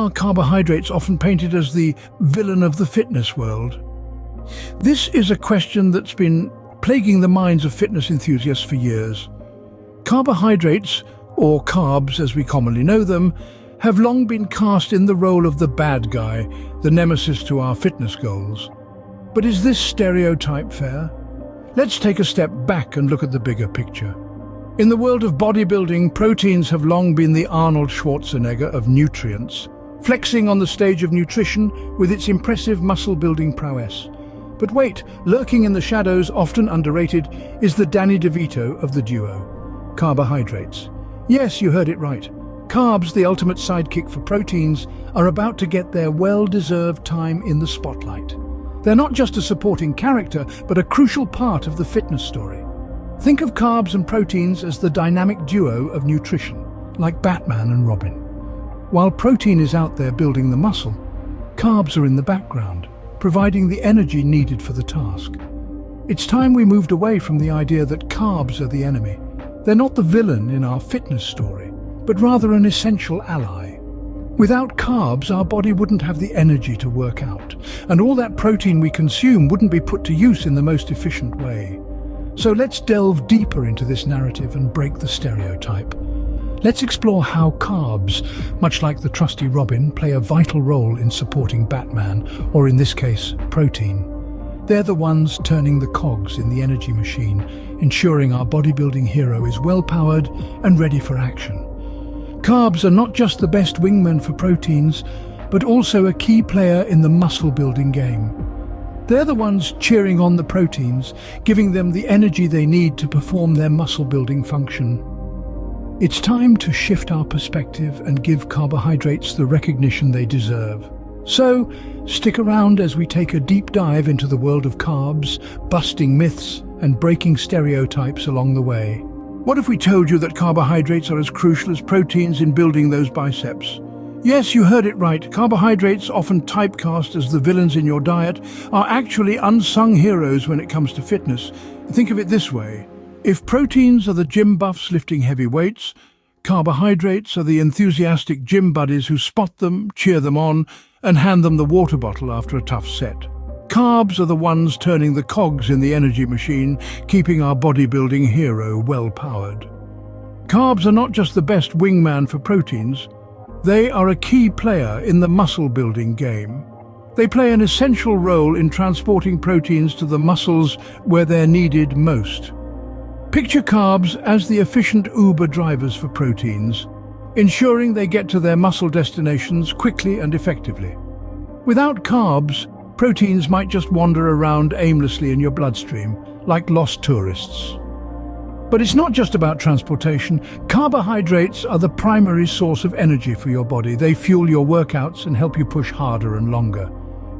are carbohydrates often painted as the villain of the fitness world? This is a question that's been plaguing the minds of fitness enthusiasts for years. Carbohydrates, or carbs as we commonly know them, have long been cast in the role of the bad guy, the nemesis to our fitness goals. But is this stereotype fair? Let's take a step back and look at the bigger picture. In the world of bodybuilding, proteins have long been the Arnold Schwarzenegger of nutrients, flexing on the stage of nutrition with its impressive muscle-building prowess. But wait, lurking in the shadows, often underrated, is the Danny DeVito of the duo: carbohydrates. Yes, you heard it right. Carbs, the ultimate sidekick for proteins, are about to get their well-deserved time in the spotlight. They're not just a supporting character, but a crucial part of the fitness story. Think of carbs and proteins as the dynamic duo of nutrition, like Batman and Robin. While protein is out there building the muscle, carbs are in the background, providing the energy needed for the task. It's time we moved away from the idea that carbs are the enemy. They're not the villain in our fitness story, but rather an essential ally. Without carbs, our body wouldn't have the energy to work out, and all that protein we consume wouldn't be put to use in the most efficient way. So let's delve deeper into this narrative and break the stereotype. Let's explore how carbs, much like the trusty Robin, play a vital role in supporting Batman, or in this case, protein. They're the ones turning the cogs in the energy machine, ensuring our bodybuilding hero is well-powered and ready for action. Carbs are not just the best wingmen for proteins, but also a key player in the muscle-building game. They're the ones cheering on the proteins, giving them the energy they need to perform their muscle-building function. It's time to shift our perspective and give carbohydrates the recognition they deserve. So, stick around as we take a deep dive into the world of carbs, busting myths and breaking stereotypes along the way. What if we told you that carbohydrates are as crucial as proteins in building those biceps? Yes, you heard it right. Carbohydrates, often typecast as the villains in your diet, are actually unsung heroes when it comes to fitness. Think of it this way. If proteins are the gym buffs lifting heavy weights, carbohydrates are the enthusiastic gym buddies who spot them, cheer them on, and hand them the water bottle after a tough set. Carbs are the ones turning the cogs in the energy machine, keeping our bodybuilding hero well-powered. Carbs are not just the best wingman for proteins, they are a key player in the muscle-building game. They play an essential role in transporting proteins to the muscles where they're needed most. Picture carbs as the efficient Uber drivers for proteins, ensuring they get to their muscle destinations quickly and effectively. Without carbs, proteins might just wander around aimlessly in your bloodstream, like lost tourists. But it's not just about transportation. Carbohydrates are the primary source of energy for your body. They fuel your workouts and help you push harder and longer.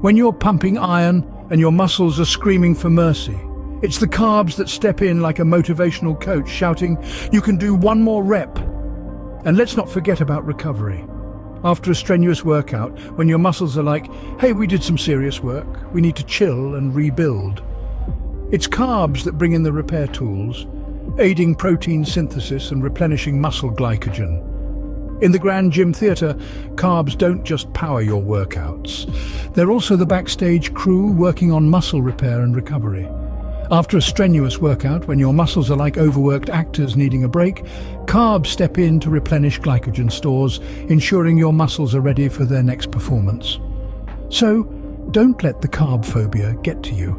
When you're pumping iron and your muscles are screaming for mercy, it's the carbs that step in like a motivational coach, shouting, "You can do one more rep." And let's not forget about recovery. After a strenuous workout, when your muscles are like, "Hey, we did some serious work, we need to chill and rebuild." It's carbs that bring in the repair tools, aiding protein synthesis and replenishing muscle glycogen. In the grand gym theatre, carbs don't just power your workouts. They're also the backstage crew working on muscle repair and recovery. After a strenuous workout, when your muscles are like overworked actors needing a break, carbs step in to replenish glycogen stores, ensuring your muscles are ready for their next performance. So, don't let the carb phobia get to you.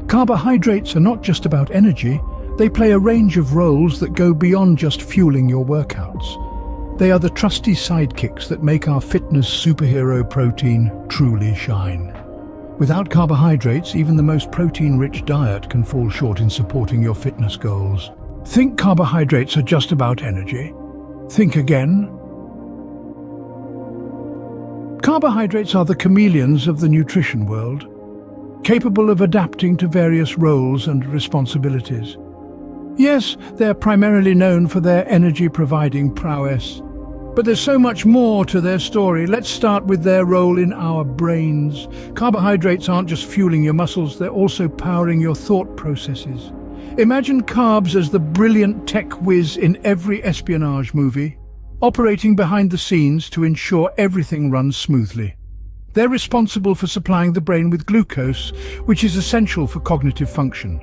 Carbohydrates are not just about energy, they play a range of roles that go beyond just fueling your workouts. They are the trusty sidekicks that make our fitness superhero protein truly shine. Without carbohydrates, even the most protein-rich diet can fall short in supporting your fitness goals. Think carbohydrates are just about energy? Think again. Carbohydrates are the chameleons of the nutrition world, capable of adapting to various roles and responsibilities. Yes, they're primarily known for their energy-providing prowess. But there's so much more to their story. Let's start with their role in our brains. Carbohydrates aren't just fueling your muscles, they're also powering your thought processes. Imagine carbs as the brilliant tech whiz in every espionage movie. operating behind the scenes to ensure everything runs smoothly. They're responsible for supplying the brain with glucose, which is essential for cognitive function.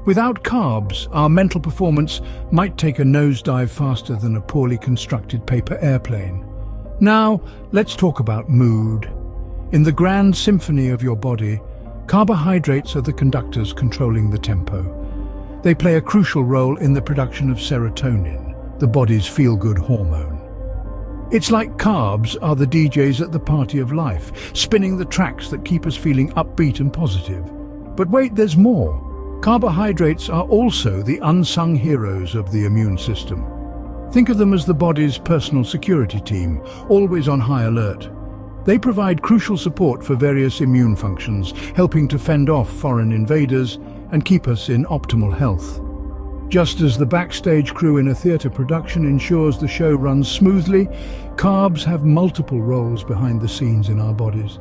Without carbs, our mental performance might take a nosedive faster than a poorly constructed paper airplane. Now, let's talk about mood. In the grand symphony of your body, carbohydrates are the conductors controlling the tempo. They play a crucial role in the production of serotonin, the body's feel-good hormone. It's like carbs are the DJs at the party of life, spinning the tracks that keep us feeling upbeat and positive. But wait, there's more. Carbohydrates are also the unsung heroes of the immune system. Think of them as the body's personal security team, always on high alert. They provide crucial support for various immune functions, helping to fend off foreign invaders and keep us in optimal health. Just as the backstage crew in a theatre production ensures the show runs smoothly, carbs have multiple roles behind the scenes in our bodies.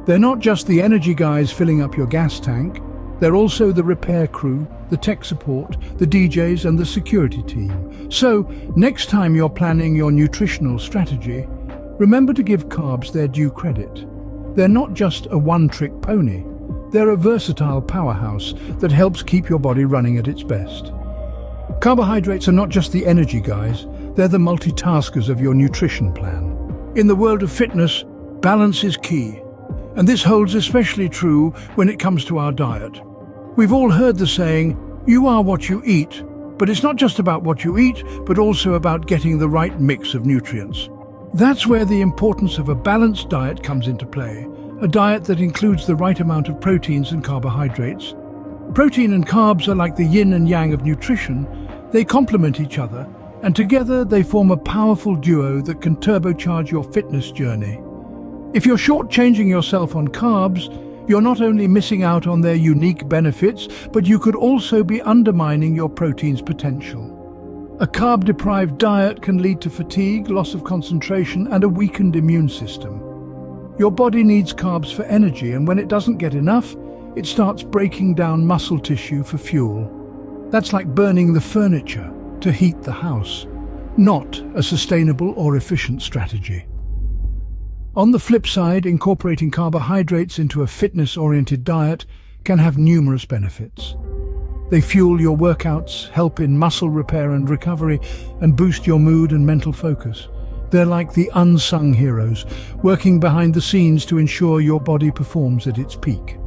They're not just the energy guys filling up your gas tank, they're also the repair crew, the tech support, the DJs and the security team. So, next time you're planning your nutritional strategy, remember to give carbs their due credit. They're not just a one-trick pony. They're a versatile powerhouse that helps keep your body running at its best. Carbohydrates are not just the energy guys, they're the multitaskers of your nutrition plan. In the world of fitness, balance is key, and this holds especially true when it comes to our diet. We've all heard the saying, "You are what you eat," but it's not just about what you eat, but also about getting the right mix of nutrients. That's where the importance of a balanced diet comes into play, a diet that includes the right amount of proteins and carbohydrates. Protein and carbs are like the yin and yang of nutrition. They complement each other, and together they form a powerful duo that can turbocharge your fitness journey. If you're shortchanging yourself on carbs, you're not only missing out on their unique benefits, but you could also be undermining your protein's potential. A carb-deprived diet can lead to fatigue, loss of concentration, and a weakened immune system. Your body needs carbs for energy, and when it doesn't get enough, it starts breaking down muscle tissue for fuel. That's like burning the furniture to heat the house, not a sustainable or efficient strategy. On the flip side, incorporating carbohydrates into a fitness-oriented diet can have numerous benefits. They fuel your workouts, help in muscle repair and recovery, and boost your mood and mental focus. They're like the unsung heroes, working behind the scenes to ensure your body performs at its peak.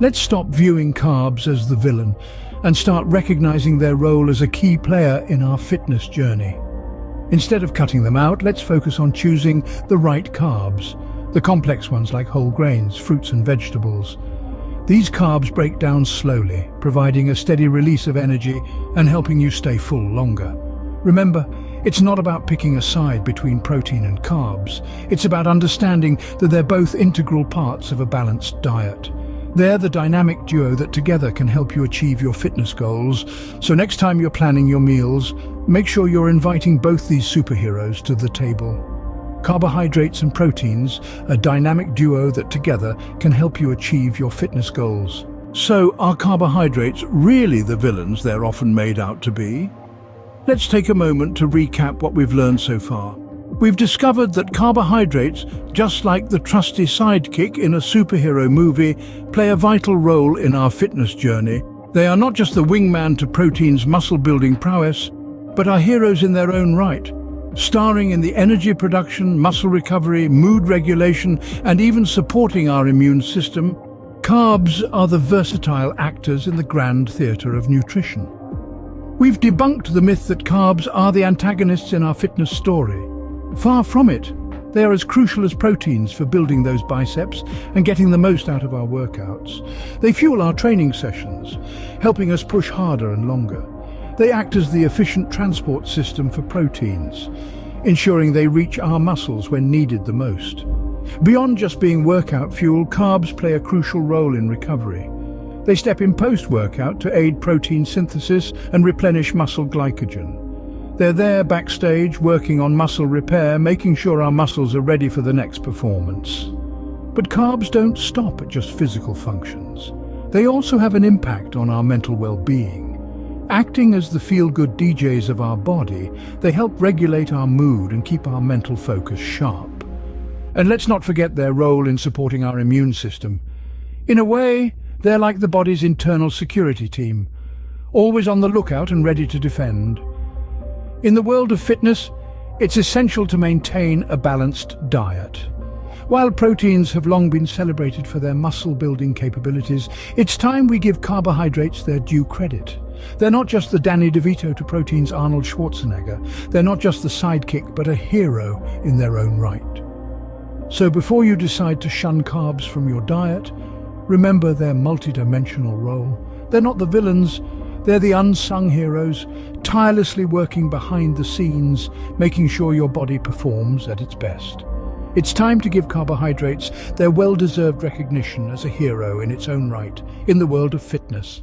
Let's stop viewing carbs as the villain and start recognizing their role as a key player in our fitness journey. Instead of cutting them out, let's focus on choosing the right carbs, the complex ones like whole grains, fruits and vegetables. These carbs break down slowly, providing a steady release of energy and helping you stay full longer. Remember, it's not about picking a side between protein and carbs. It's about understanding that they're both integral parts of a balanced diet. They're the dynamic duo that together can help you achieve your fitness goals. So next time you're planning your meals, make sure you're inviting both these superheroes to the table. Carbohydrates and proteins, a dynamic duo that together can help you achieve your fitness goals. So are carbohydrates really the villains they're often made out to be? Let's take a moment to recap what we've learned so far. We've discovered that carbohydrates, just like the trusty sidekick in a superhero movie, play a vital role in our fitness journey. They are not just the wingman to protein's muscle-building prowess, but are heroes in their own right, starring in the energy production, muscle recovery, mood regulation, and even supporting our immune system. Carbs are the versatile actors in the grand theatre of nutrition. We've debunked the myth that carbs are the antagonists in our fitness story. Far from it. They are as crucial as proteins for building those biceps and getting the most out of our workouts. They fuel our training sessions, helping us push harder and longer. They act as the efficient transport system for proteins, ensuring they reach our muscles when needed the most. Beyond just being workout fuel, carbs play a crucial role in recovery. They step in post-workout to aid protein synthesis and replenish muscle glycogen. They're there backstage working on muscle repair, making sure our muscles are ready for the next performance. But carbs don't stop at just physical functions. They also have an impact on our mental well-being. Acting as the feel-good DJs of our body, they help regulate our mood and keep our mental focus sharp. And let's not forget their role in supporting our immune system. In a way, they're like the body's internal security team, always on the lookout and ready to defend. In the world of fitness, it's essential to maintain a balanced diet. While proteins have long been celebrated for their muscle-building capabilities, it's time we give carbohydrates their due credit. They're not just the Danny DeVito to protein's Arnold Schwarzenegger. They're not just the sidekick, but a hero in their own right. So before you decide to shun carbs from your diet, remember their multidimensional role. They're not the villains, they're the unsung heroes, tirelessly working behind the scenes, making sure your body performs at its best. It's time to give carbohydrates their well-deserved recognition as a hero in its own right in the world of fitness.